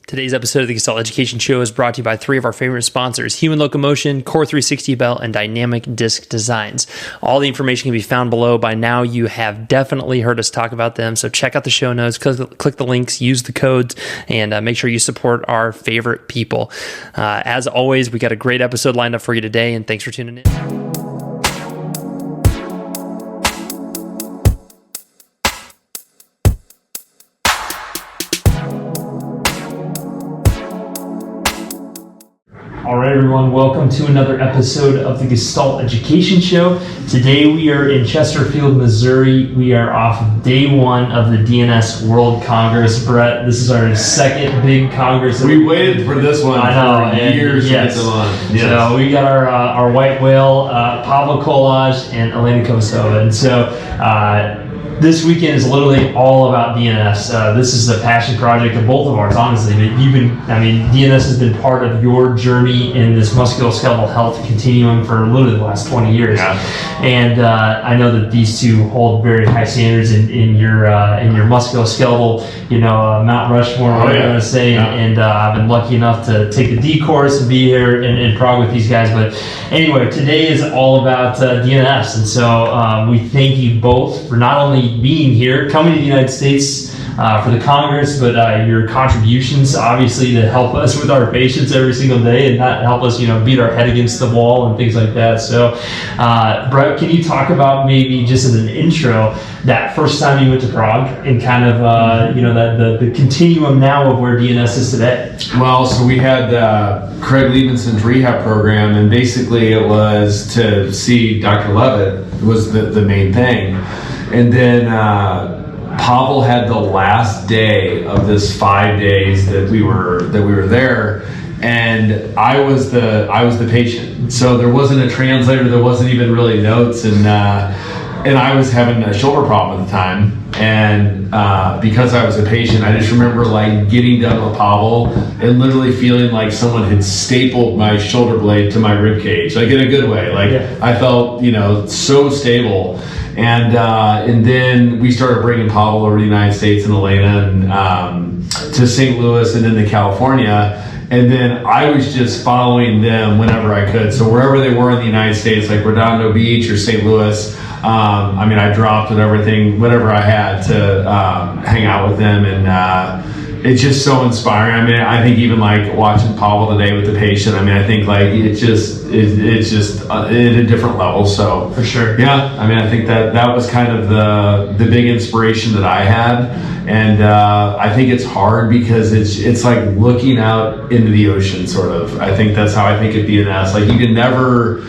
Today's episode of the Gestalt Education Show is brought to you by three of our favorite sponsors, Human Locomotion, Core 360 Belt, and Dynamic Disc Designs. All the information can be found below. By now, you have definitely heard us talk about them, so check out the show notes, click the links, use the codes, and make sure you support our favorite people. As always, we got a great episode lined up for you today, and thanks for tuning in. All right, everyone, welcome to another episode of the Gestalt Education Show. Today we are in Chesterfield, Missouri. We are off of day one of the DNS World Congress. Brett, this is our second big Congress. We waited for this one for years. Yes. To get them on. Yes. So we got our white whale, Pavel Kolar and Alena Kobesova. And so this weekend is literally all about DNS. This is a passion project of both of ours, honestly. DNS has been part of your journey in this musculoskeletal health continuum for literally the last 20 years. Yeah. And I know that these two hold very high standards in your musculoskeletal, Mount Rushmore, whatever you want to say. Yeah. And I've been lucky enough to take the D course and be here in Prague with these guys. But anyway, today is all about DNS. And so we thank you both for not only being here, coming to the United States for the Congress, but your contributions, obviously, to help us with our patients every single day and not help us, beat our head against the wall and things like that. So, Brett, can you talk about maybe just as an intro, that first time you went to Prague and kind of, the continuum now of where DNS is today? Well, so we had Craig Levinson's rehab program, and basically it was to see Dr. Lewit was the main thing. And then Pavel had the last day of this 5 days that we were there, and I was the patient. So there wasn't a translator, there wasn't even really notes, and I was having a shoulder problem at the time. And because I was a patient, I just remember getting done with Pavel and literally feeling like someone had stapled my shoulder blade to my rib cage, in a good way. I felt so stable. And then we started bringing Pavel over to the United States and Alena and to St. Louis and then to California. And then I was just following them whenever I could. So wherever they were in the United States, like Redondo Beach or St. Louis, I dropped whatever I had to hang out with them. And it's just so inspiring. I think even watching Pavel today with the patient, I think it's just at a different level. So for sure, yeah. I think that was kind of the big inspiration that I had, and I think it's hard because it's like looking out into the ocean, sort of. I think that's how I think of DNS. You can never.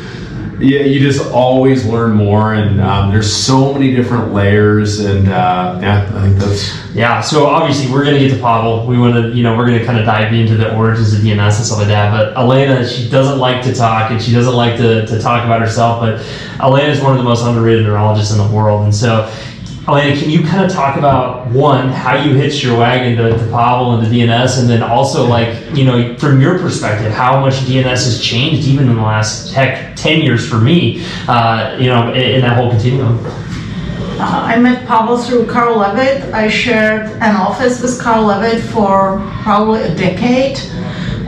Yeah, you just always learn more, and there's so many different layers, and I think that's... Yeah, so obviously we're going to get to Pavel. We want to, we're going to kind of dive into the origins of DNS and stuff like that, but Alena, she doesn't like to talk, and she doesn't like to talk about herself, but Alena is one of the most underrated neurologists in the world, and so Alena, can you kind of talk about, one, how you hitched your wagon to Pavel and to DNS, and then also, from your perspective, how much DNS has changed even in the last, 10 years for me, in that whole continuum? I met Pavel through Karel Lewit. I shared an office with Karel Lewit for probably a decade,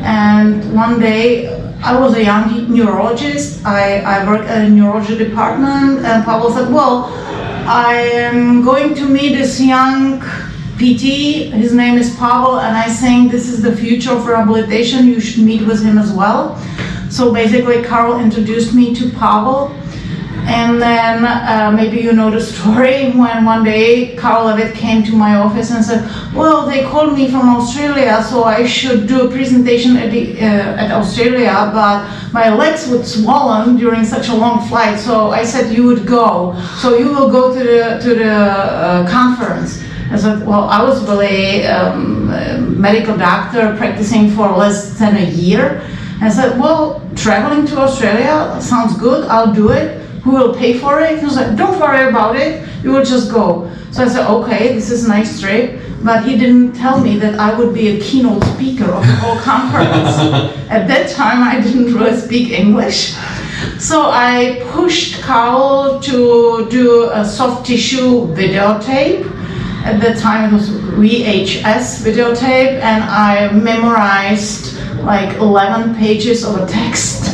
and one day, I was a young neurologist. I worked at a neurology department, and Pavel said, well, I am going to meet this young PT, his name is Pavel, and I think this is the future of rehabilitation, you should meet with him as well. So basically Karel introduced me to Pavel, and then maybe you know the story, when one day Karel Lewit came to my office and said, well, they called me from Australia, so I should do a presentation at Australia, but my legs would swollen during such a long flight, so I said you would go, so you will go to the conference. I said, well, I was really a medical doctor practicing for less than a year. I said, well, traveling to Australia sounds good, I'll do it. Who will pay for it? He was like, don't worry about it, you will just go. So I said, okay, this is a nice trip, but he didn't tell me that I would be a keynote speaker of the whole conference. At that time, I didn't really speak English. So I pushed Karel to do a soft tissue videotape, At that time it was VHS videotape, and I memorized like 11 pages of a text.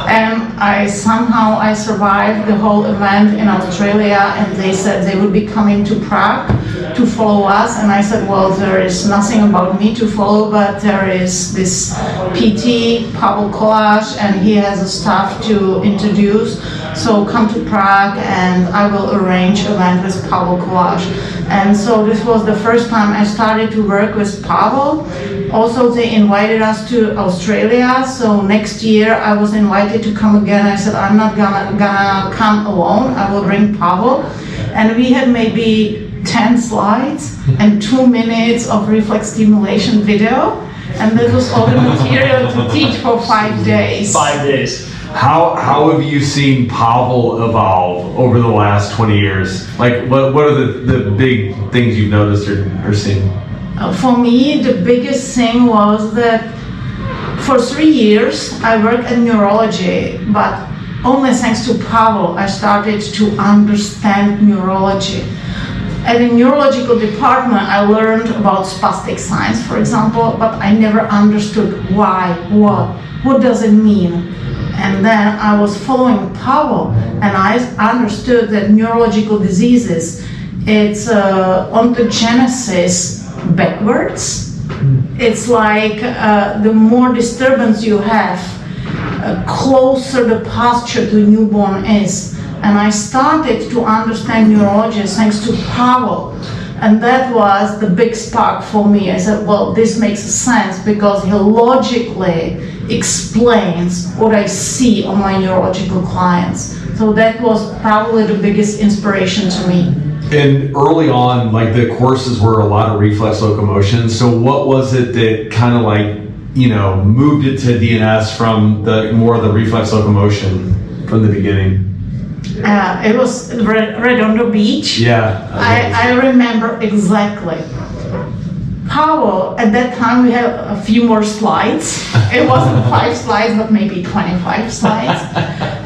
And I survived the whole event in Australia, and they said they would be coming to Prague to follow us, and I said, well, there is nothing about me to follow, but there is this PT, Pavel Kolar, and he has a staff to introduce, so come to Prague and I will arrange an event with Pavel Kolar. And so this was the first time I started to work with Pavel. Also, they invited us to Australia, so next year I was invited to come again. I said, I'm not gonna come alone, I will bring Pavel. And we had maybe 10 slides and 2 minutes of reflex stimulation video, and that was all the material to teach for 5 days. 5 days. How have you seen Pavel evolve over the last 20 years? Like, what are the big things you've noticed or seen? For me, the biggest thing was that for 3 years I worked in neurology, but only thanks to Pavel I started to understand neurology. At the neurological department I learned about spastic signs, for example, but I never understood why, what does it mean? And then I was following Pavel, and I understood that neurological diseases, it's ontogenesis backwards. It's like the more disturbance you have, closer the posture to newborn is. And I started to understand neurology thanks to Pavel. And that was the big spark for me. I said, well, this makes sense because he logically explains what I see on my neurological clients. So that was probably the biggest inspiration to me. And early on, like the courses were a lot of reflex locomotion. So what was it that kind of like, moved it to DNS from the more of the reflex locomotion from the beginning? It was Redondo Beach. Yeah. I remember exactly. Pavel, at that time we had a few more slides. It wasn't 5 slides, but maybe 25 slides.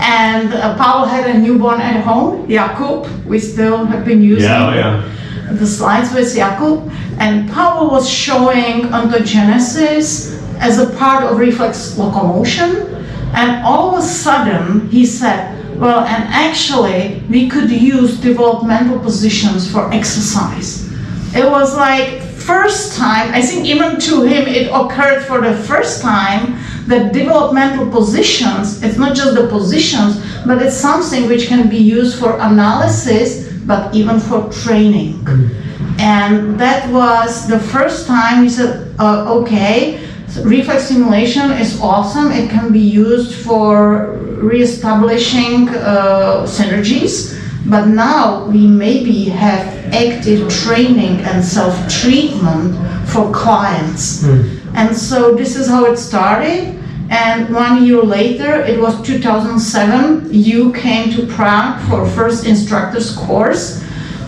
And Pavel had a newborn at home, Jakub. We still have been using the slides with Jakub. And Pavel was showing ontogenesis as a part of reflex locomotion. And all of a sudden he said, well, and actually we could use developmental positions for exercise. It was like first time, I think even to him it occurred for the first time that developmental positions, it's not just the positions, but it's something which can be used for analysis, but even for training. And that was the first time he said, okay, reflex stimulation is awesome. It can be used for re-establishing synergies, but now we maybe have active training and self-treatment for clients. And so this is how it started. And 1 year later, it was 2007, you came to Prague for first instructor's course,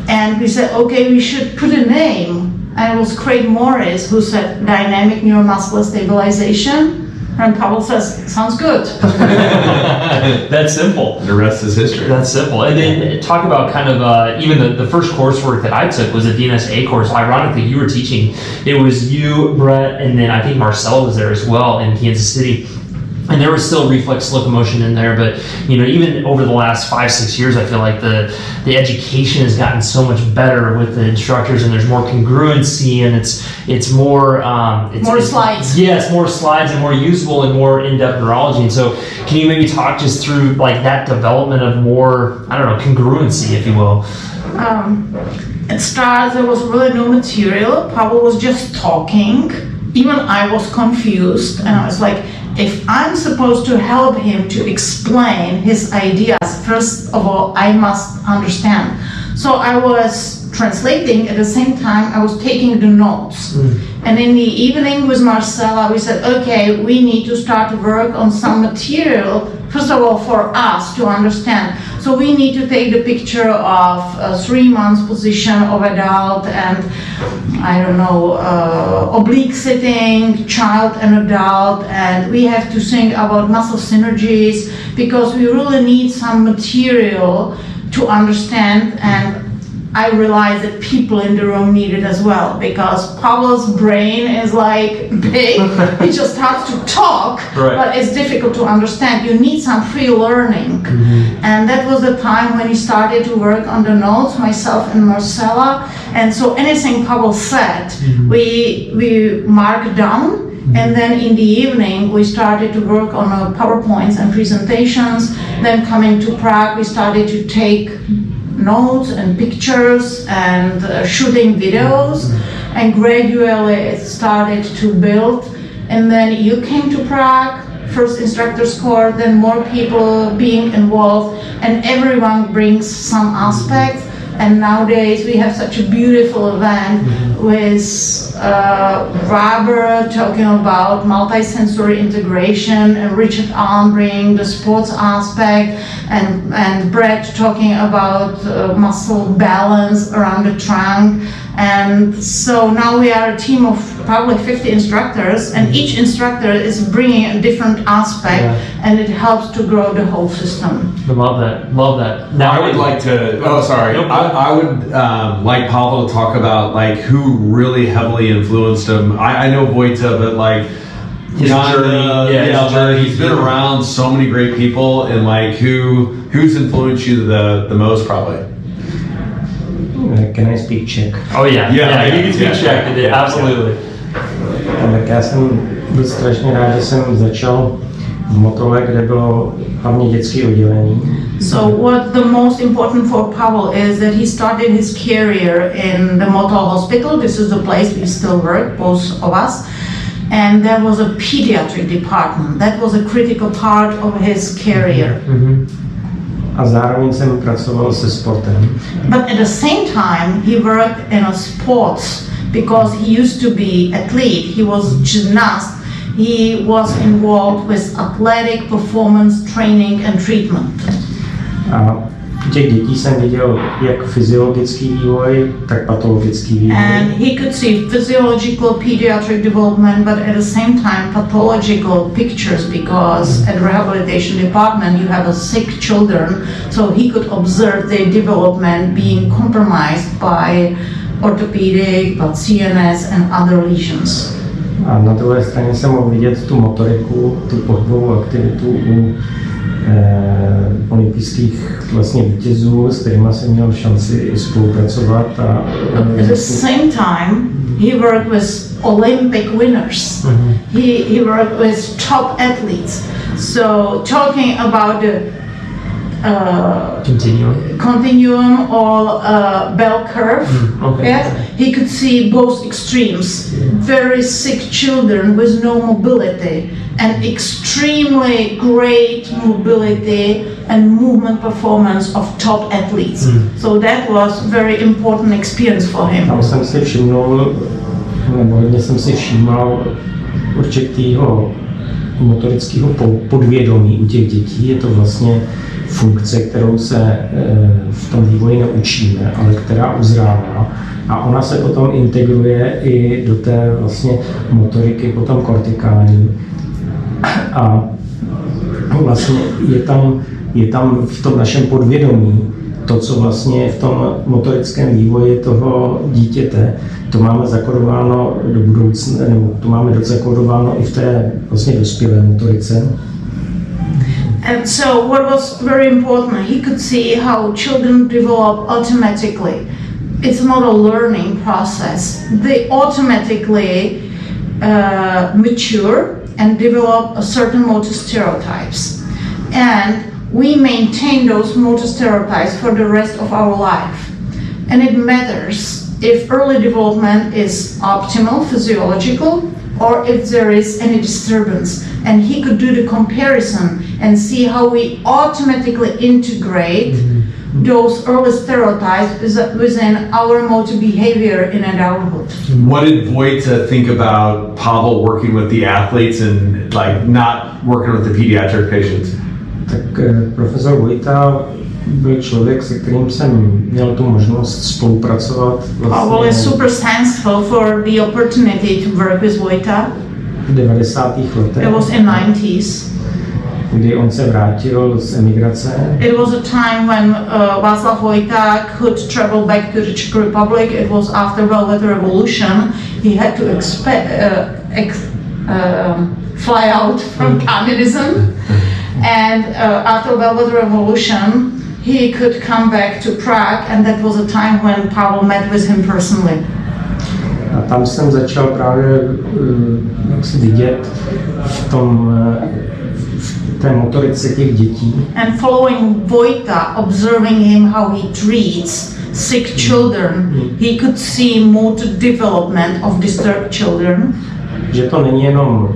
and we said, okay, we should put a name. And it was Craig Morris who said Dynamic Neuromuscular Stabilization. And Pavel says, sounds good. That's simple. The rest is history. That's simple. And then talk about kind of even the first coursework that I took was a DNS course. Ironically, you were teaching. It was you, Brett, and then I think Marcel was there as well in Kansas City. And there was still reflex locomotion in there, but even over the last 5-6 years, I feel like the education has gotten so much better with the instructors, and there's more congruency, and it's more more slides. Yes, more slides and more usable and more in-depth neurology. And so, can you maybe talk just through like that development of more, I don't know, congruency, if you will? At start, there was really no material. Pavel was just talking. Even I was confused, and I was like, if I'm supposed to help him to explain his ideas, first of all, I must understand. So I was translating, at the same time I was taking the notes. And in the evening with Marcella, we said, okay, we need to start to work on some material, first of all, for us to understand. So we need to take the picture of a 3 months position of adult and, I don't know, oblique sitting, child and adult, and we have to think about muscle synergies because we really need some material to understand. And I realized that people in the room need it as well, because Pavel's brain is like big. He just starts to talk, Right. but it's difficult to understand. You need some free learning. And that was the time when he started to work on the notes, myself and Marcella. And so anything Pavel said, we marked down. And then in the evening, we started to work on PowerPoints and presentations. Then coming to Prague, we started to take notes and pictures and shooting videos. And gradually it started to build. And then you came to Prague, first instructor's course, then more people being involved, and everyone brings some aspect. And nowadays we have such a beautiful event with Robert talking about multisensory integration, and Richard Allen bringing the sports aspect, and Brett talking about muscle balance around the trunk. And so now we are a team of probably 50 instructors, and each instructor is bringing a different aspect, and it helps to grow the whole system. I love that. Love that. Now I would like to. Oh, sorry. Nope. I would like Pavel to talk about like who really heavily influenced him. I know Vojta, but like His journey, his journey. He's been around so many great people, and like who's influenced you the most probably. Can I speak Czech? Oh yeah, you can speak Czech. Absolutely. Tak já jsem byl strašně rád, že jsem začal v Motole, kde bylo hlavně dětské oddělení. So what the most important for Pavel is that he started his career in the Motol Hospital. This is the place we still work, both of us. And there was a pediatric department. That was a critical part of his career. A zároveň jsem pracoval se sportem. But at the same time, he worked in a sports because he used to be athlete. He was gymnast. He was involved with athletic performance training and treatment. A těch dětí jsem viděl jak fyziologický vývoj, tak patologický vývoj. And he could see physiological pediatric development, but at the same time pathological pictures, because at Rehabilitation Department you have a sick children, so he could observe their development being compromised by orthopedic, but CNS and other lesions. A na druhé straně jsem mohl vidět tu motoriku, tu pohybovou aktivitu u olympijských vlastně vítězů, s kterými jsem měl šanci i spolupracovat. At the same time, he worked with Olympic winners. He worked with top athletes. So talking about the continuum or bell curve, yes, he could see both extremes. Very sick children with no mobility, and extremely great mobility and movement performance of top athletes. So that was very important experience for him. Tam jsem si všimnul, nebo hodně jsem si všímal určitýho motorického podvědomí u těch dětí. Je to vlastně funkce, kterou se v tom vývoji neučíme, ale která uzrává. A ona se potom integruje i do té vlastně motoriky potom kortikální. A vlastně je tam v tom našem podvědomí to, co vlastně je v tom motorickém vývoji toho dítěte, to máme zakodováno do budoucna, nebo to máme zakodováno i v té vlastně dospělé motorice. And so what was very important, he could see how children develop automatically. It's not a learning process. They automatically mature and develop a certain motor stereotypes. And we maintain those motor stereotypes for the rest of our life. And it matters if early development is optimal, physiological, or if there is any disturbance. And he could do the comparison and see how we automatically integrate those early stereotypes within our motor behavior in adulthood. What did Vojta think about Pavel working with the athletes and like not working with the pediatric patients? Tak profesor Vojta byl člověk, se kterým jsem měl tu možnost spolupracovat. Pavel is super thankful for the opportunity to work with Vojta. V 90. letech. It was in 90s. kdy on se vrátil z emigrace. It was a time when Vaclav Vojta could travel back to the Czech Republic. It was after Velvet Revolution. He had to fly out from communism. And after Velvet Revolution, he could come back to Prague, and that was a time when Pavel met with him personally. A tam jsem začal právě jak si vidět v té motorice těch dětí. And following Vojta, observing him how he treats sick children, he could see motor development of disturbed children. Že to není jenom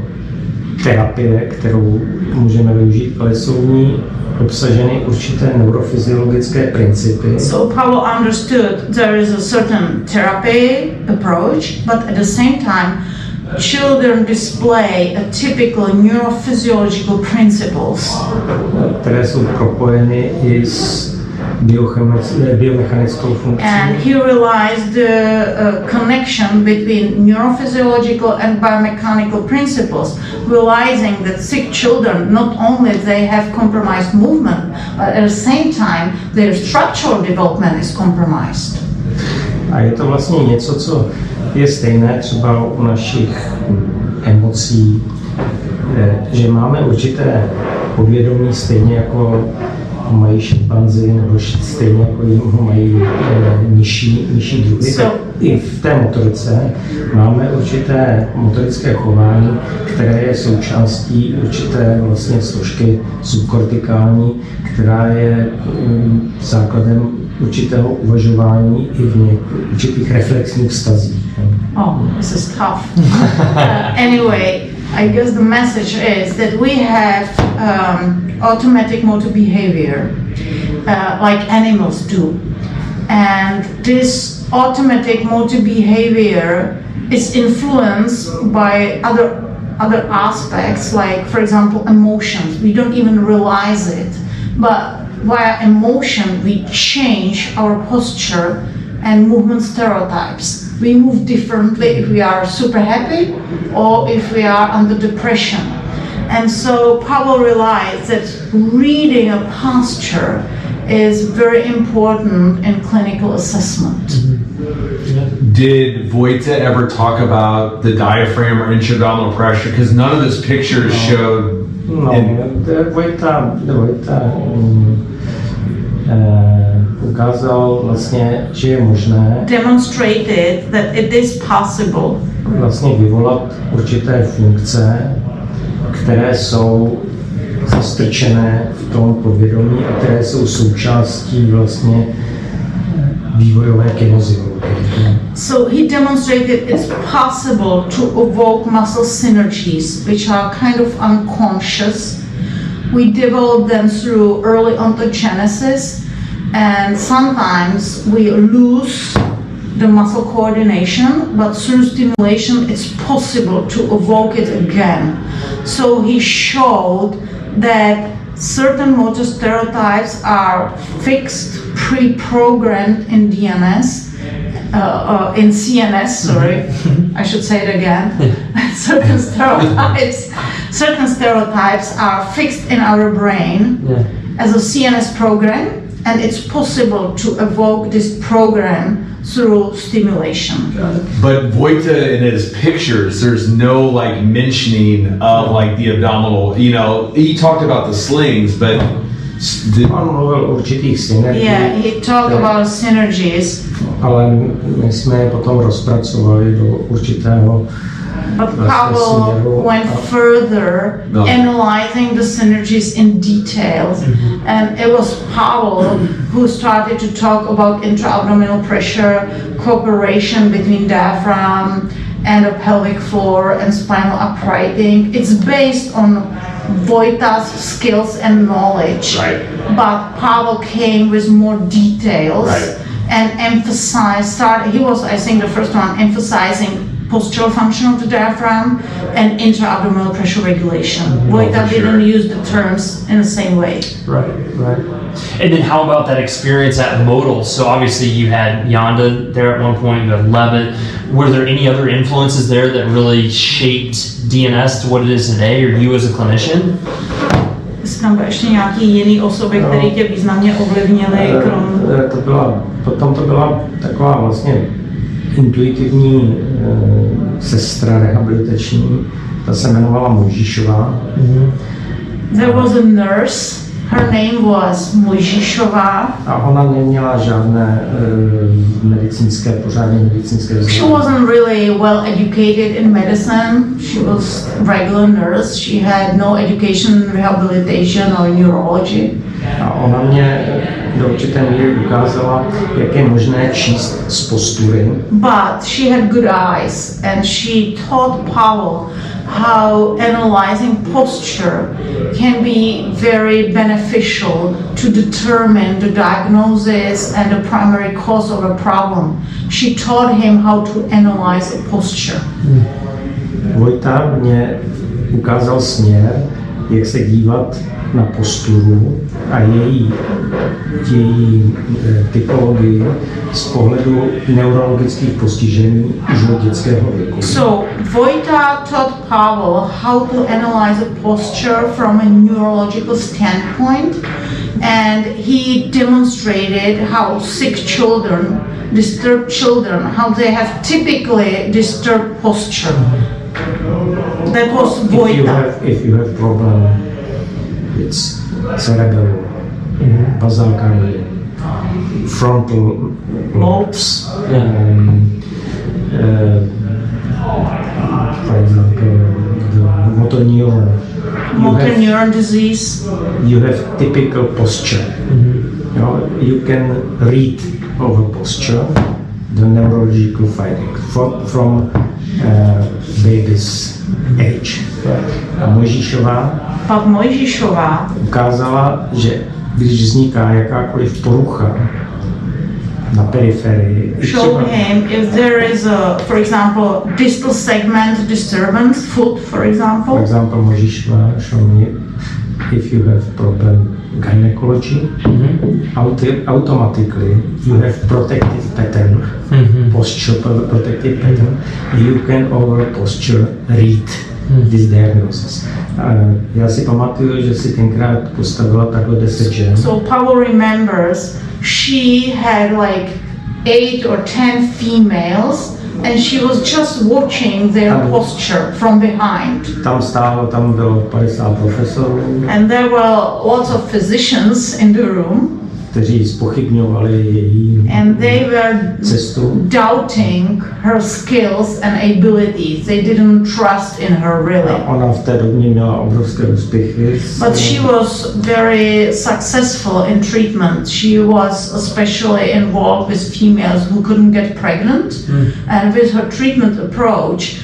terapie, kterou můžeme využít, ale jsou v ní obsaženy určité neurofyziologické principy. So Pavel understood there is a certain therapy approach, but at the same time, children display a typical neurophysiological principles. Které jsou propojeny i s biomechanickou funkcí. And he realized the connection between neurophysiological and biomechanical principles, realizing that sick children, not only they have compromised movement, but at the same time their structural development is compromised. A je to vlastně něco, co je stejné třeba u našich emocí, že máme určité podvědomí stejně jako mají šimpanzi, nebo stejně jako mají nižší druhy. So, i v té motorice máme určité motorické chování, které je součástí určité vlastně složky subkortikální, která je základem určitého uvažování i v určitých reflexních vztazích. Oh, this is tough. Anyway, I guess the message is that we have automatic motor behavior, like animals do. And this automatic motor behavior is influenced by other aspects, like, for example, emotions. We don't even realize it, but via emotion we change our posture and movement stereotypes. We move differently if we are super happy or if we are under depression. And so Pavel realized that reading a posture is very important in clinical assessment. Did Vojta ever talk about the diaphragm or intra-abdominal pressure? Because none of those pictures showed. Vojta ukázal vlastně, že je možné demonstrated that it is possible vlastně vyvolat určité funkce, které jsou zastrčené v tom podvědomí a které jsou součástí vlastně vývojové kinesiologie. So he demonstrated it's possible to evoke muscle synergies, which are kind of unconscious. We develop them through early ontogenesis, and sometimes we lose the muscle coordination, but through stimulation it's possible to evoke it again. So he showed that certain motor stereotypes are fixed, pre-programmed in DNS, in CNS, sorry, I should say it again. certain stereotypes are fixed in our brain as a CNS program, and it's possible to evoke this program through stimulation. But Vojta, in his pictures, there's no like mentioning of like the abdominal, you know, he talked about the slings, but On mluvil o určitých synergiích. Yeah, he talked about synergies. Ale my jsme je potom rozpracovali do určitého. But Pavel went further, analyzing the synergies in details, and it was Pavel who started to talk about intra-abdominal pressure, cooperation between diaphragm and the pelvic floor and spinal uprighting. It's based on Vojta's skills and knowledge, right. But Pavel came with more details, right. And emphasized. He was, I think, the first one emphasizing postural function of the diaphragm and intra-abdominal pressure regulation. Vojta didn't use the terms in the same way. Right. And then how about that experience at Motol? So obviously you had Janda there at one point, you had Lewit. Were there any other influences there that really shaped DNS to what it is today, or you as a clinician? Jestli tam byly ještě nějaký jiný osoby, které tě významně ovlivnily, krom... Potom to byla taková vlastně intuitivní sestra rehabilitační, ta se jmenovala Mojžišová. There was a nurse, her name was Mojžišová. A ona neměla žádné pořádné medicínské vzdělání. She wasn't really well educated in medicine. She was a regular nurse. She had no education in rehabilitation or neurology. A ona mě do určité míry ukázala, jak je možné číst z postury. But she had good eyes and she taught Pavel how analyzing posture can be very beneficial to determine the diagnosis and the primary cause of a problem. She taught him how to analyze a posture. Vojta mě ukázal směr, jak se dívat na posturu a její typologii z pohledu neurologických postižení už od dětského věku. So Vojta taught Pavel how to analyze a posture from a neurological standpoint, and he demonstrated how sick children, disturbed children, how they have typically disturbed posture. That was Vojta. If you have problem, it's cerebellum, basal ganglia, frontal lobes, for example, the motor neuron. Motor neuron disease. You have typical posture. You can read over posture the neurological finding from baby's age. A Mojžišová ukázala, že když vzniká jakákoliv porucha na periferii, show him if there is a, for example, distal segment disturbance, foot, for example. For example, Mojžišová show me if you have problem gynecology, automatically you have protective pattern, posture protective pattern. You can over posture read this diagnosis. Já si pamatuju, že si tenkrát postavila takhle 10 žen. So Pavel remembers she had like 8 or 10 females and she was just watching their posture from behind. Tam bylo 50 profesorů. And there were lots of physicians in the room. Kteří zpochybňovali její cestu. Doubting her skills and abilities. They didn't trust in her really. A ona v té době měla obrovské úspěchy. But she was very successful in treatment. She was especially involved with females who couldn't get pregnant. And with her treatment approach,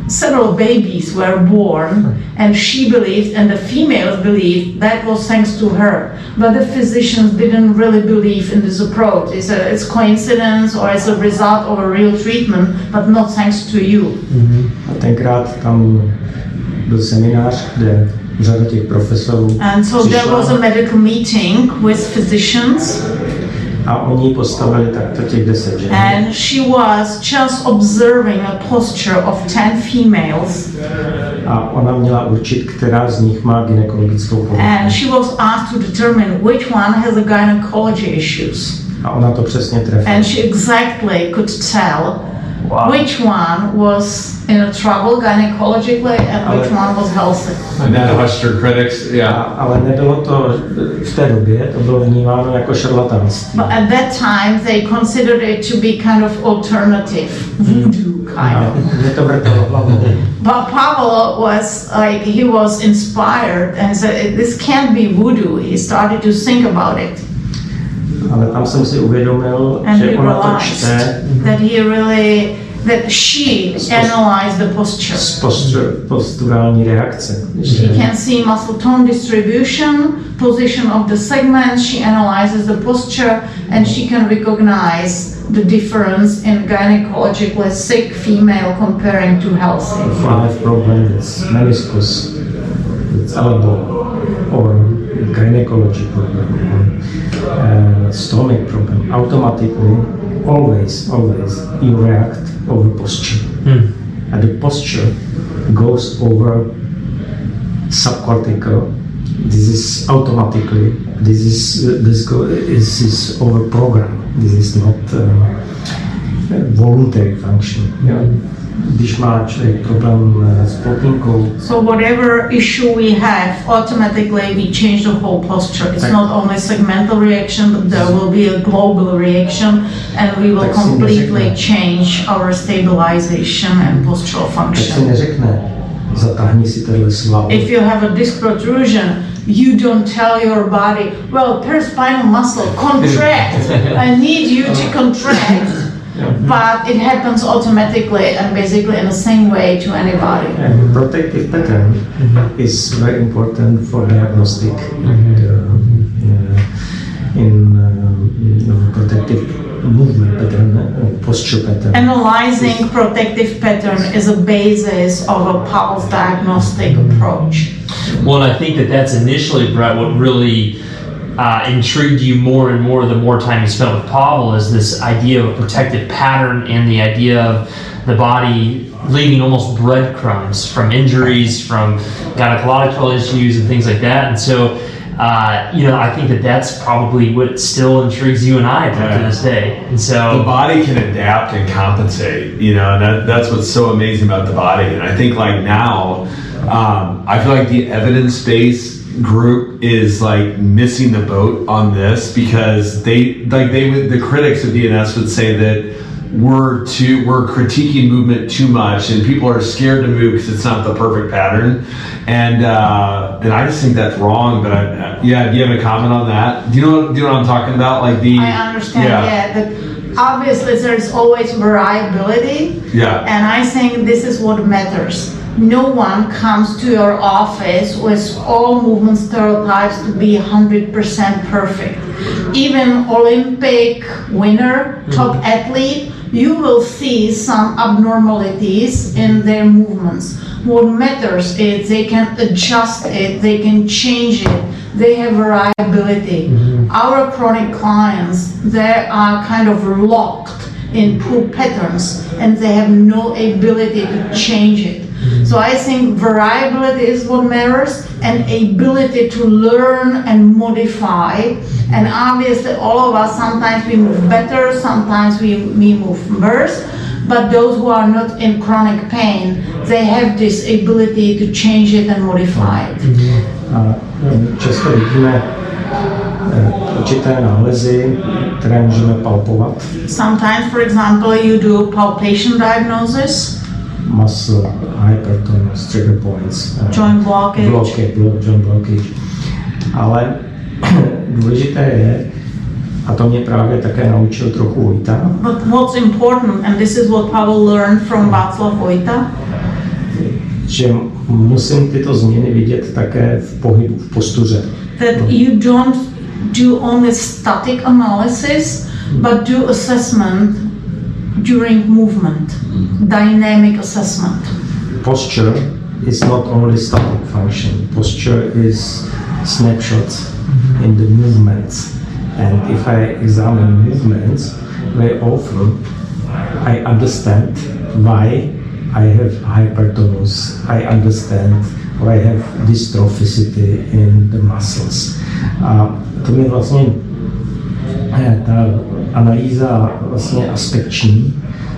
several babies were born, and she believed, and the females believed, that was thanks to her. But the physicians didn't really believe in this approach. They said it's coincidence or it's a result of a real treatment, but not thanks to you. A tenkrát tam byl seminář, kde řada těch profesorů And so there was a medical meeting with physicians. A oni postavili takto těch 10 žen. And she was just observing a posture of 10 females. A ona měla určit, která z nich má gynekologickou poruchu. And she was asked to determine which one has a gynecology issues. A ona to přesně trefila. And she exactly could tell which one was in a trouble gynecologically and which one was healthy. And that hushed her critics, Ale nebylo to v té době, to bylo vnímáno jako šarlatánství. But at that time they considered it to be kind of alternative, voodoo kind of. Mě to vrtalo hlavou. But Pavel was like, he was inspired and said, this can't be voodoo. He started to think about it. Ale tam jsem si uvědomil, and že ona to čte. That she analyzed the posture. Posturální reakce. She can see muscle tone distribution, position of the segments, she analyzes the posture, and she can recognize the difference in gynecologically sick female comparing to healthy. If I have problem with meniscus, with elbow, or gynecology problem, stomach problem, automatically, always you react over posture. And the posture goes over subcortical this is automatically, this is our program. This is not voluntary function. Když má člověk problém s plotínkou. So whatever issue we have, automatically we change the whole posture. It's not only segmental reaction, but there will be a global reaction, and we will completely change our stabilization and postural function. Tak si neřekne, zatáhni si tenhle sval. If you have a disc protrusion, you don't tell your body, well, paraspinal muscle, contract. I need you to contract. But it happens automatically and basically in the same way to anybody. And protective pattern is very important for diagnostic in protective movement pattern, posture pattern. Analyzing protective pattern is a basis of a Pavel's diagnostic approach. Well, and I think that that's initially, Brett, what really intrigued you more and more the more time you spent with Pavel, is this idea of a protective pattern and the idea of the body leaving almost breadcrumbs from injuries, from gynecological issues and things like that. And so, I think that that's probably what still intrigues you and I to this day. And so the body can adapt and compensate, and that's what's so amazing about the body. And I think like now, I feel like the evidence-based group is like missing the boat on this, because the critics of DNS would say that we're critiquing movement too much, and people are scared to move because it's not the perfect pattern, and I just think that's wrong. But do you have a comment on that? Do you know what I'm talking about? Like I understand, that obviously there's always variability, and I think this is what matters. No one comes to your office with all movement stereotypes to be 100% perfect. Even Olympic winner, top athlete, you will see some abnormalities in their movements. What matters is they can adjust it, they can change it, they have variability. Our chronic clients, they are kind of locked in poor patterns and they have no ability to change it. So I think variability is what matters, and ability to learn and modify. And obviously all of us, sometimes we move better, sometimes we move worse, but those who are not in chronic pain, they have this ability to change it and modify it. Často vidíme určité nálezy, které můžeme palpovat. Sometimes, for example, you do palpation diagnosis. Muscle, hypertonus, trigger points, joint blockage. Joint blockage. Ale důležité je, a to mě právě také naučil trochu Vojta. But what's important, and this is what Pavel learned from Vaclav Vojta, že musím tyto změny vidět také v pohybu, v postuře. That you don't do only static analysis, but do assessment during movement, dynamic assessment. Posture is not only static function. Posture is snapshots in the movements. And if I examine movements, very often I understand why I have hypertonus. I understand why I have dystrophicity in the muscles. A to mi vlastně ta analýza vlastně aspekční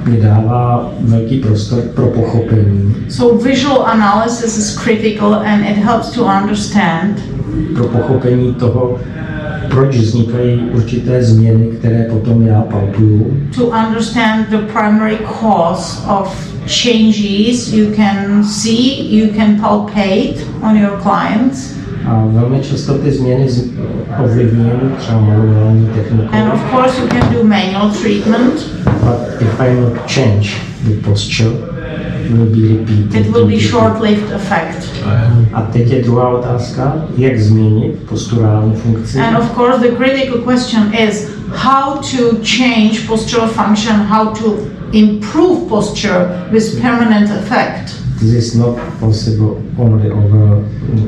mi dává velký prostor pro pochopení. So visual analysis is critical and it helps to understand. Pro pochopení toho, proč vznikají určité změny, které potom já palpuju. To understand the primary cause of changes you can see, you can palpate on your clients. A velmi často ty změny ovlivňují třeba manuální techniku. And of course you can do manual treatment. But if I not change the posture, will be repeated. It will be short-lived effect. A teď je druhá otázka, jak změnit posturální funkci. And of course the critical question is how to change postural function, how to improve posture with permanent effect. This is not possible only over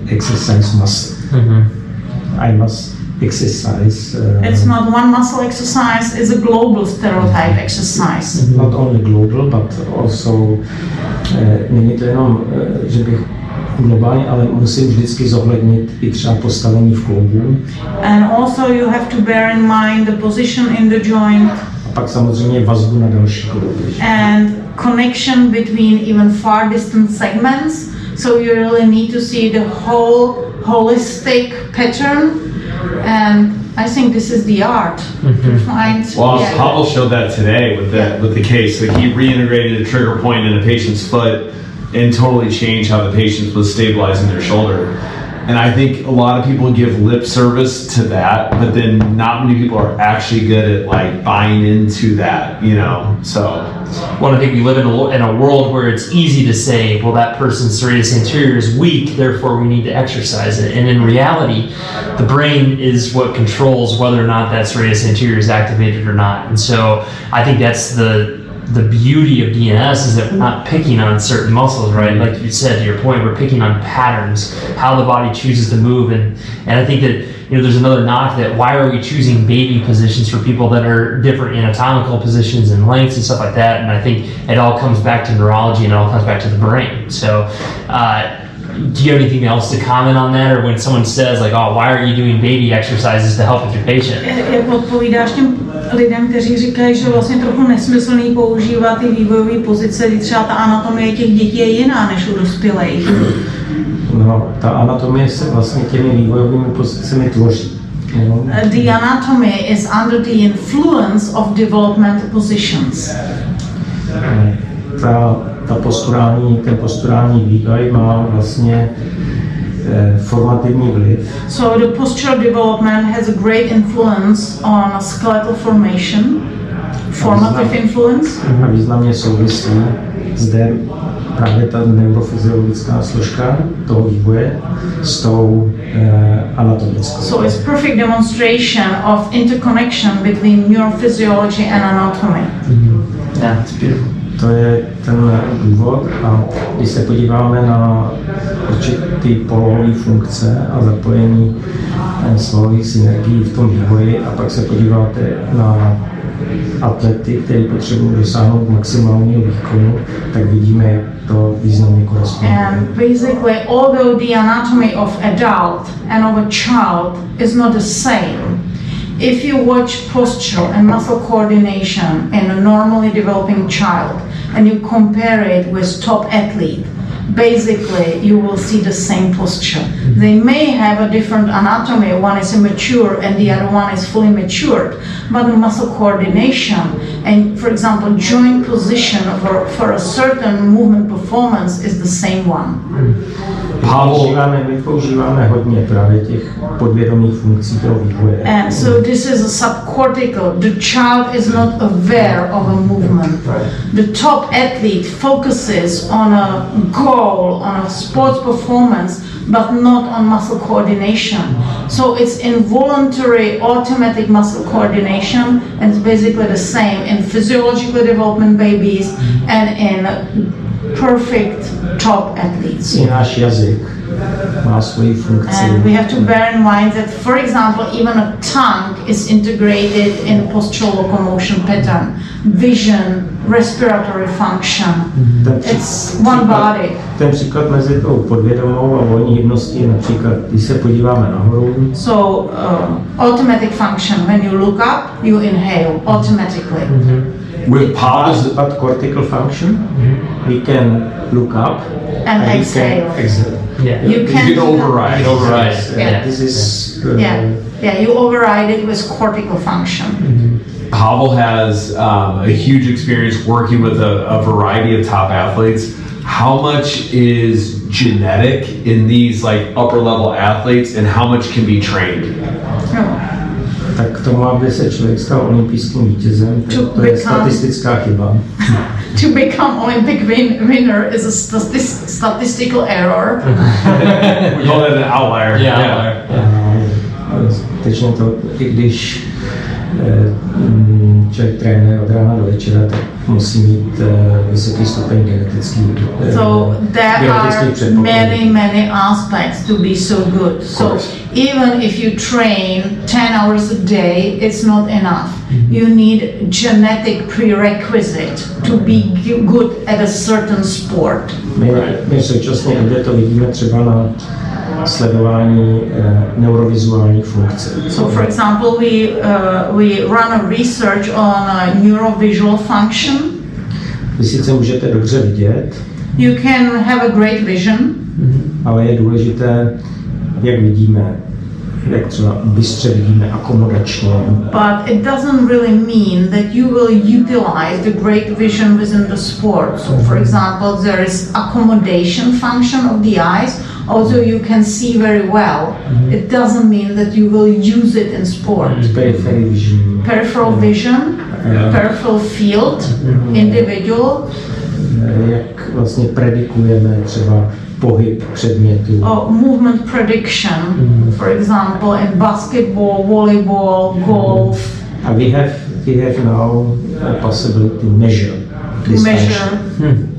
exercise muscle. I must exercise. It's not one muscle exercise, it's a global stereotype exercise. Not only global, but also není to jenom, že bych globálně, ale musím vždycky zohlednit i třeba postavení v kloubu. And also you have to bear in mind the position in the joint. A pak samozřejmě vazbu na další klouby. And connection between even far distant segments. So you really need to see the whole holistic pattern. And I think this is the art to find. Well, Pavel showed that today with the case. So he reintegrated a trigger point in a patient's foot and totally changed how the patient was stabilizing their shoulder. And I think a lot of people give lip service to that, but then not many people are actually good at like buying into that, you know. So, well, I think we live in a world where it's easy to say, well, that person's serratus anterior is weak, therefore we need to exercise it. And in reality, the brain is what controls whether or not that serratus anterior is activated or not. And so I think that's the beauty of DNS is that we're not picking on certain muscles, right? Like you said, to your point, we're picking on patterns, how the body chooses to move. And I think that, you know, there's another knock that why are we choosing baby positions for people that are different anatomical positions and lengths and stuff like that? And I think it all comes back to neurology and it all comes back to the brain. So, do you have anything else to comment on that? Or when someone says like, oh, why are you doing baby exercises to help with your patient? Jak odpovídáš těm lidem, kteří říkají, že vlastně trochu nesmyslný používat ty vývojové pozice, kdy třeba ta anatomie těch dětí je jiná než u dospělých? No, ta anatomie se vlastně těmi vývojovými pozicemi tvoří. No. The anatomy is under the influence of developmental positions. Ten posturální vývoj má vlastně formativní vliv. So the postural development has a great influence on skeletal formation, formative influence. A významně souvisí zde právě ta neurofyziologická složka toho vývoje s tou anatomickou. So it's perfect demonstration of interconnection between neurophysiology and anatomy. Yeah, it's beautiful. To je ten důvod a když se podíváme na určitý polohové funkce a zapojení svalových synergií v tom vývoji a pak se podíváte na atlety, kteří potřebují dosáhnout maximálního výkonu, tak vidíme, jak to významně koresponduje. And basically, although the anatomy of adult and of a child is not the same, if you watch posture and muscle coordination in a normally developing child and you compare it with top athlete, basically you will see the same posture. They may have a different anatomy, one is immature and the other one is fully matured, but the muscle coordination and, for example, joint position for a certain movement performance is the same one. My používáme hodně právě těch podvědomých funkcí toho vývoje. And so this is a subcortical. The child is not aware of a movement. The top athlete focuses on a goal, on a sports performance, but not on muscle coordination. So it's involuntary automatic muscle coordination, and it's basically the same in physiologically development babies and in perfect top athletes. I náš jazyk má svoji funkci. And we have to bear in mind that, for example, even a tongue is integrated in postural locomotion pattern, vision, respiratory function. It's one body. Ten příklad mezi tou podvědomou a volní hybností je například, když se podíváme nahoru. So, automatic function, when you look up, you inhale automatically. with Pavel's but cortical function, we can look up and exhale. Exhale. Yeah. You can override. You can override. Yeah. This is you override it with cortical function. Pavel has a huge experience working with a variety of top athletes. How much is genetic in these like upper level athletes, and how much can be trained? Tak k tomu, aby se člověk stal olympijským vítězem, to je statistická chyba. To become Olympic winner is a statistical error. We call that an outlier. Yeah. Skutečně to, i když člověk trénuje od rána do večera, tak musí mít vysoký stupeň genetický. So there are many aspects to be so good. So even if you train 10 hours a day, it's not enough. You need genetic prerequisite to be good at a certain sport. My současně kde to vidíme třeba na sledování neurovizuálních funkcí. So for example, we run a research on neurovisual function. Vy sice můžete dobře vidět, you can have a great vision, ale je důležité, jak vidíme, jak třeba bystře vidíme, akomodačně. But it doesn't really mean that you will utilize the great vision within the sport. So for example, there is accommodation function of the eyes, although you can see very well. It doesn't mean that you will use it in sport. Peripheral vision. Peripheral vision, peripheral field, individual. Jak vlastně predikujeme třeba pohyb předmětu. Movement prediction, for example, in basketball, volleyball, golf. And we have now a possibility to measure this function.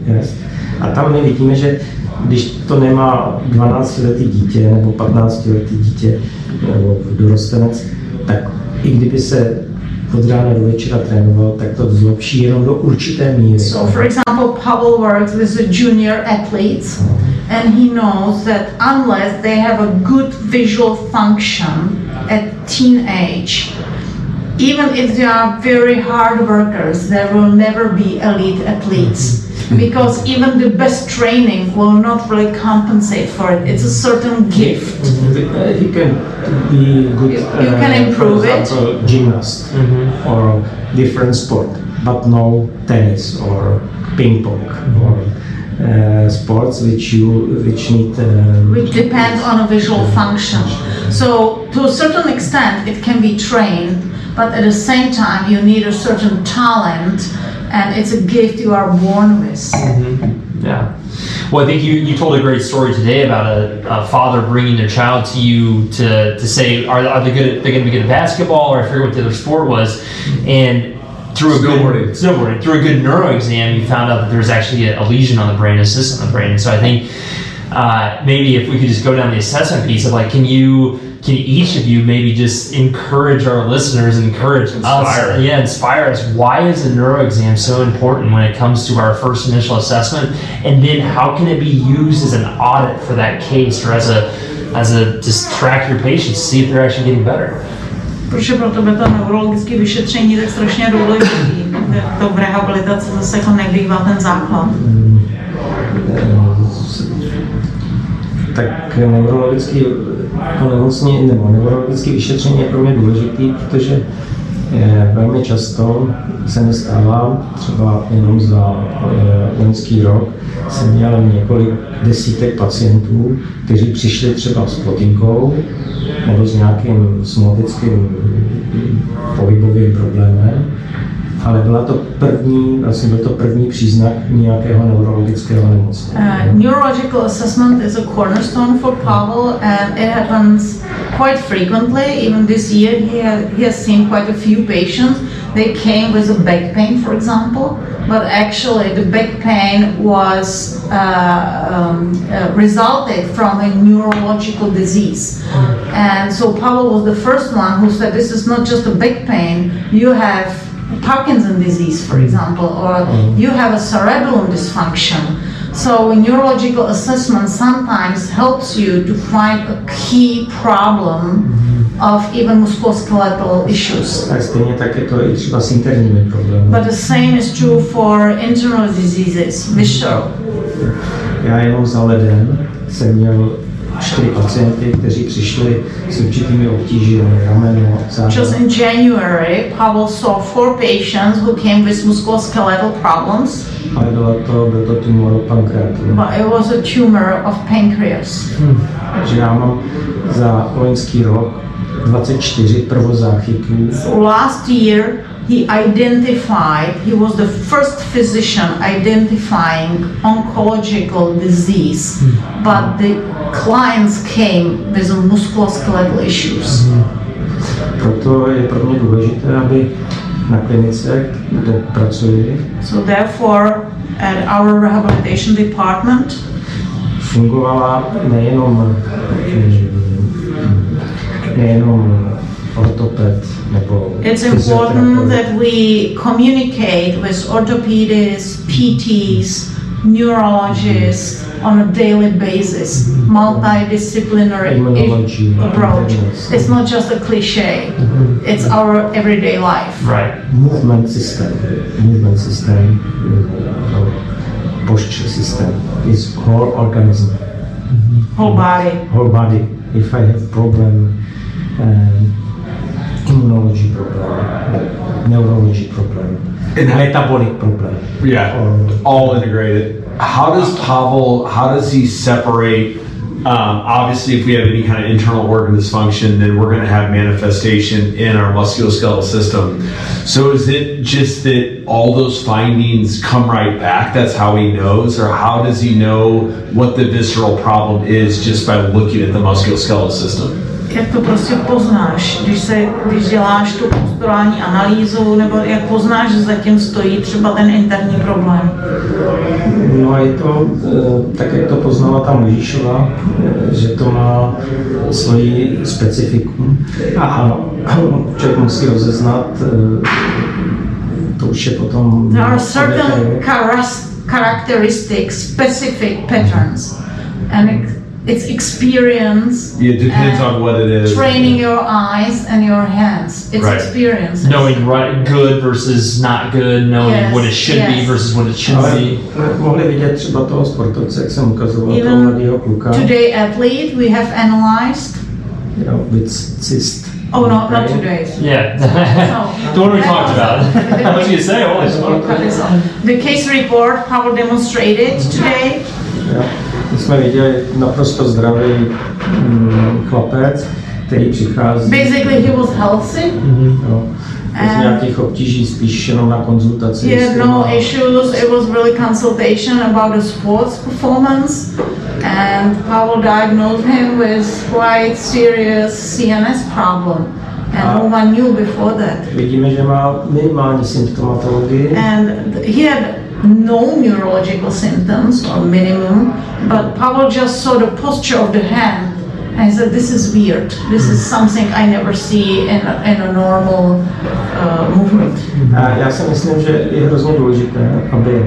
Yes. A tam my vidíme, že když to nemá 12letý dítě nebo 15letý dítě nebo dorostenec, tak i kdyby se od rána do večera trénoval, tak to zlepší jenom do určité míry. So for example, Pavel works with the junior athletes and he knows that unless they have a good visual function at teenage, even if they are very hard workers, there will never be elite athletes. Because even the best training will not really compensate for it. It's a certain gift. You can be good. You can improve for example, gymnast or different sport, but no tennis or ping pong or sports which need which depend on a visual function. So to a certain extent, it can be trained, but at the same time, you need a certain talent. And it's a gift you are born with. Yeah. Well, I think you told a great story today about a father bringing their child to you to say, are they going to be good at basketball, or I forget what the other sport was, and through snowboarding, through a good neuro exam, you found out that there was actually a lesion on the brain, a cyst on the brain. And so I think maybe if we could just go down the assessment piece of like, can each of you maybe just encourage our listeners, inspire us. Why is a neuro exam so important when it comes to our first initial assessment? And then how can it be used as an audit for that case or as a just track your patients to see if they're actually getting better? Proč je pro tebe to neurologické vyšetření tak strašně důležitý? To v rehabilitaci zase jako nebývá ten základ. Tak neurologické vyšetření je pro mě důležitý, protože velmi často se mi stává, třeba jenom za loňský rok, jsem měl několik desítek pacientů, kteří přišli třeba s plotinkou nebo s nějakým somatickým pohybovým problémem, ale byl to první příznak nějakého neurologického nemocnění. Neurological assessment is a cornerstone for Pavel, and it happens quite frequently. Even this year, he has seen quite a few patients. They came with a back pain, for example, but actually the back pain was resulted from a neurological disease. And so Pavel was the first one who said, this is not just a back pain, you have Parkinson's disease, for example, or you have a cerebellum dysfunction. So neurological assessment sometimes helps you to find a key problem of even musculoskeletal issues. A stejně tak je to i třeba s interními problémy. But the same is true for internal diseases, visceral. Já jenom za leden jsem měl 4 pacienty, kteří přišli s určitými obtížemi rameno, záda. Just in January, Pavel saw 4 patients who came with musculoskeletal problems. Ale byl to tumor pankreatu. But it was a tumor of pancreas. Takže já mám za loňský rok 24 prvozáchytů. So last year he was the first physician identifying oncological disease, but the clients came with musculoskeletal issues. Proto je pro mě důležité, aby na klinice, kde pracuji, So therefore, at our rehabilitation department, fungovala nejenom ortoped nebo it's important that we communicate with orthopedists, PTs, neurologists on a daily basis, multidisciplinary Immunology, approach. DNS. It's not just a cliche, it's our everyday life. Right. movement system, posture system is whole organism, Whole body. whole body. If I have problem, immunology problem, neurology problem, And metabolic problem. Yeah, Or, all integrated. How does he separate? Obviously, if we have any kind of internal organ dysfunction, then we're going to have manifestation in our musculoskeletal system. So is it just that all those findings come right back? That's how he knows? Or how does he know what the visceral problem is just by looking at the musculoskeletal system? Jak to prostě poznáš, když děláš tu posturální analýzu, nebo jak poznáš, že zatím stojí třeba ten interní problém? no a je to tak, jak to poznala ta Mojžíšova, že to má svoji specifikum a člověk musí rozeznat, to už je potom... There are certain characteristics, specific patterns, and it's experience. It depends and on what it is. Training your eyes and your hands. It's Right. experience. Knowing right, good versus not good, knowing Yes, what it should be yes. versus what it should Ale be. mohli vidět třeba toho sportovce, jak jsem ukazoval, toho Even mladého kluka, Today athlete we have analyzed. with cyst. Oh no, not today. Yeah. No. The one we talked about. I was gonna say, holy smoke. The case report Pavel demonstrated today. Jo. My jsme viděli naprosto zdravý chlapec, který přichází Basically he was healthy. jo, bez nějakých obtíží, spíš jenom na konzultaci. He s had těma- no issues. It was really consultation about the sports performance. And Pavel diagnosed him with quite serious CNS problem. And no one knew before that. Vidíme, že má minimální symptomatologii. And he had no neurological symptoms or minimum, but Pavel just saw the posture of the hand and he said, this is weird. This is something I never see in a normal movement. A já si myslím, že je hrozně důležité, aby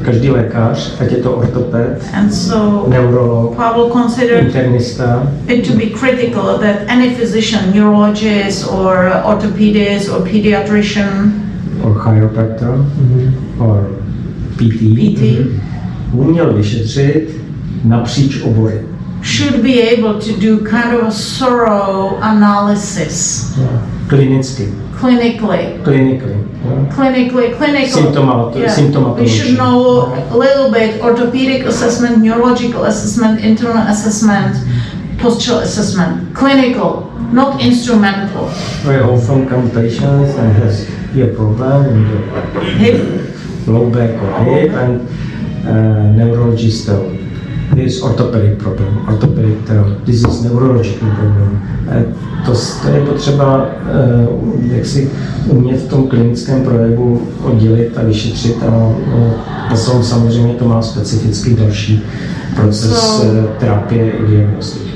každý lékař, ať je to ortoped, And so neurolog, Pavel considered internista, it to be critical that any physician, neurologist or orthopedist or pediatrician, or chiropractor, or PT, uměl vyšetřit napříč obory. should be able to do kind of a thorough analysis Klinicky. clinically. Clinical. Symptomatology. We should know a little bit orthopedic assessment, neurological assessment, internal assessment, postural assessment. Clinical, not instrumental. Very often come patients and has a problem in the Hip. low back or hip and neurologist tell this is orthopedic problem, this is neurological problem. To je potřeba jak si umět v tom klinickém projevu oddělit a vyšetřit a potom samozřejmě to má specifický další proces terapie i diagnostiky.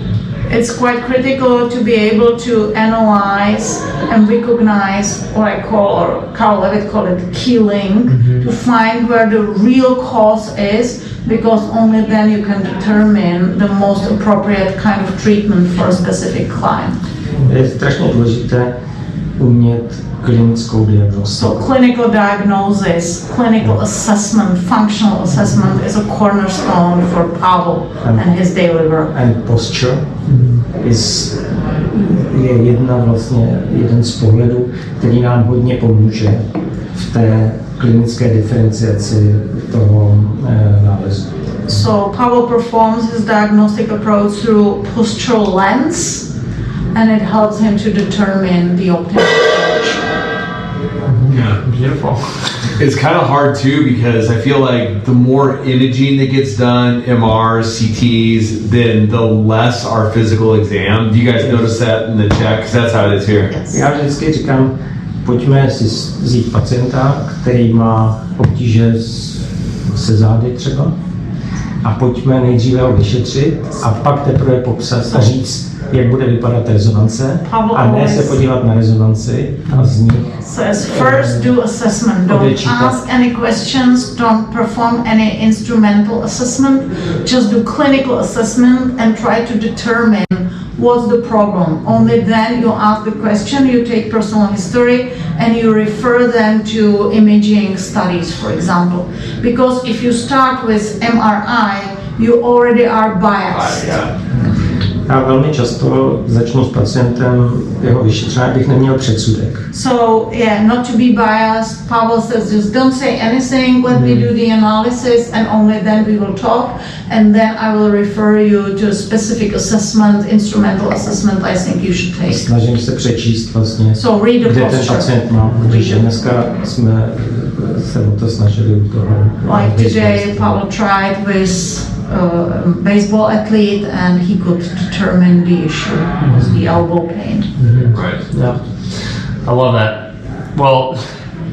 It's quite critical to be able to analyze and recognize what I call, or Karel Lewit called it, key link, to find where the real cause is, because only then you can determine the most appropriate kind of treatment for a specific client. Je strašně důležité umět klinickou diagnostiku. So clinical diagnosis, clinical assessment, functional assessment is a cornerstone for Pavel and his daily work. And posture je jeden z pohledů, který nám hodně pomůže v té klinické diferenciaci toho nálezu. So Pavel performs his diagnostic approach through postural lens, and it helps him to determine the optimal approach. Yeah, beautiful. It's kind of hard too because I feel like the more imaging that gets done, MRs, CTs, then the less our physical exam. Do you guys notice that in the Czech? Because that's how it is here. Já vždycky říkám, pojďme si vzít pacienta, který má obtíže se zády třeba, a pojďme nejdříve ho vyšetřit a pak teprve popsat a říct, jak bude vypadat rezonance, a ne se podívat na rezonanci a z nich. Says first do assessment. Don't ask any questions. Don't perform any instrumental assessment. Just do clinical assessment and try to determine what's the problem. Only then you ask the question, you take personal history, and you refer them to imaging studies, for example. Because if you start with MRI, you already are biased. Já velmi často začnu s pacientem jeho vyšetření, abych neměl předsudek. So yeah, not to be biased. Pavel says just don't say anything, let me do the analysis, and only then we will talk, and then I will refer you to a specific assessment, instrumental assessment I think you should take. Snažím se přečíst vlastně, So read the kde posture. ten pacient má, protože dneska jsme se o to snažili u toho. Like today, Pavel tried with baseball athlete, and he could determine the issue, was the elbow pain. Right. Yeah. I love that. Well,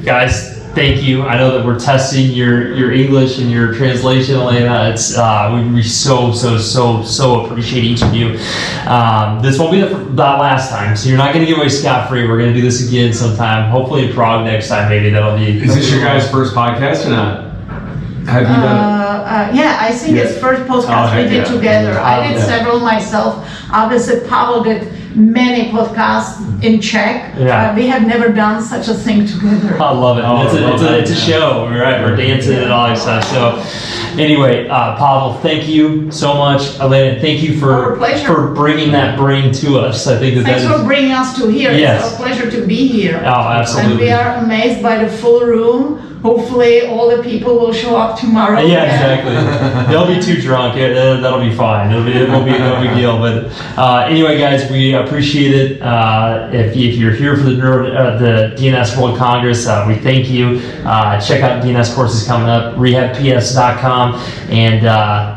guys, thank you. I know that we're testing your English and your translation, Alena. It's we so appreciate each of you. This won't be that last time, so you're not going to get away scot-free. We're going to do this again sometime. Hopefully in Prague next time. Maybe that'll be. Is this your guys' first podcast or not? Have you done it? Yeah, I think it's first podcast we did together. I did several myself. Obviously, Pavel did many podcasts in Czech. Yeah. We have never done such a thing together. I love it. Oh, It's a show, right? We're dancing and all that stuff. So, anyway, Pavel, thank you so much. Alena, thank you Our pleasure. for bringing that brain to us. I think Thanks that for bringing us to here. Yes. It's our pleasure to be here. Oh, absolutely. And we are amazed by the full room. Hopefully, all the people will show up tomorrow. Yeah, exactly. They'll be too drunk. That'll be fine. It won't be no big deal. But anyway, guys, we appreciate it. If you're here for the DNS World Congress, we thank you. Check out DNS courses coming up, rehabps.com. And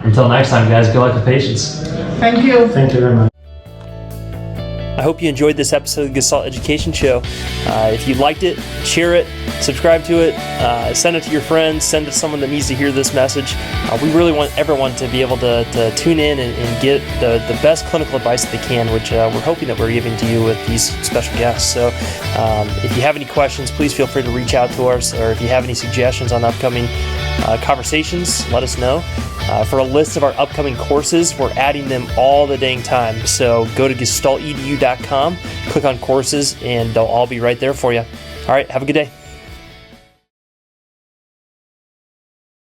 until next time, guys, good luck with patients. Thank you. Thank you very much. I hope you enjoyed this episode of the Gestalt Education Show. If you liked it, share it, subscribe to it, send it to your friends, send it to someone that needs to hear this message. We really want everyone to be able to tune in and get the best clinical advice that they can, which we're hoping that we're giving to you with these special guests. So if you have any questions, please feel free to reach out to us, or if you have any suggestions on upcoming conversations, let us know. For a list of our upcoming courses, we're adding them all the dang time. So go to gestaltedu.com, click on courses, and they'll all be right there for you. All right, have a good day.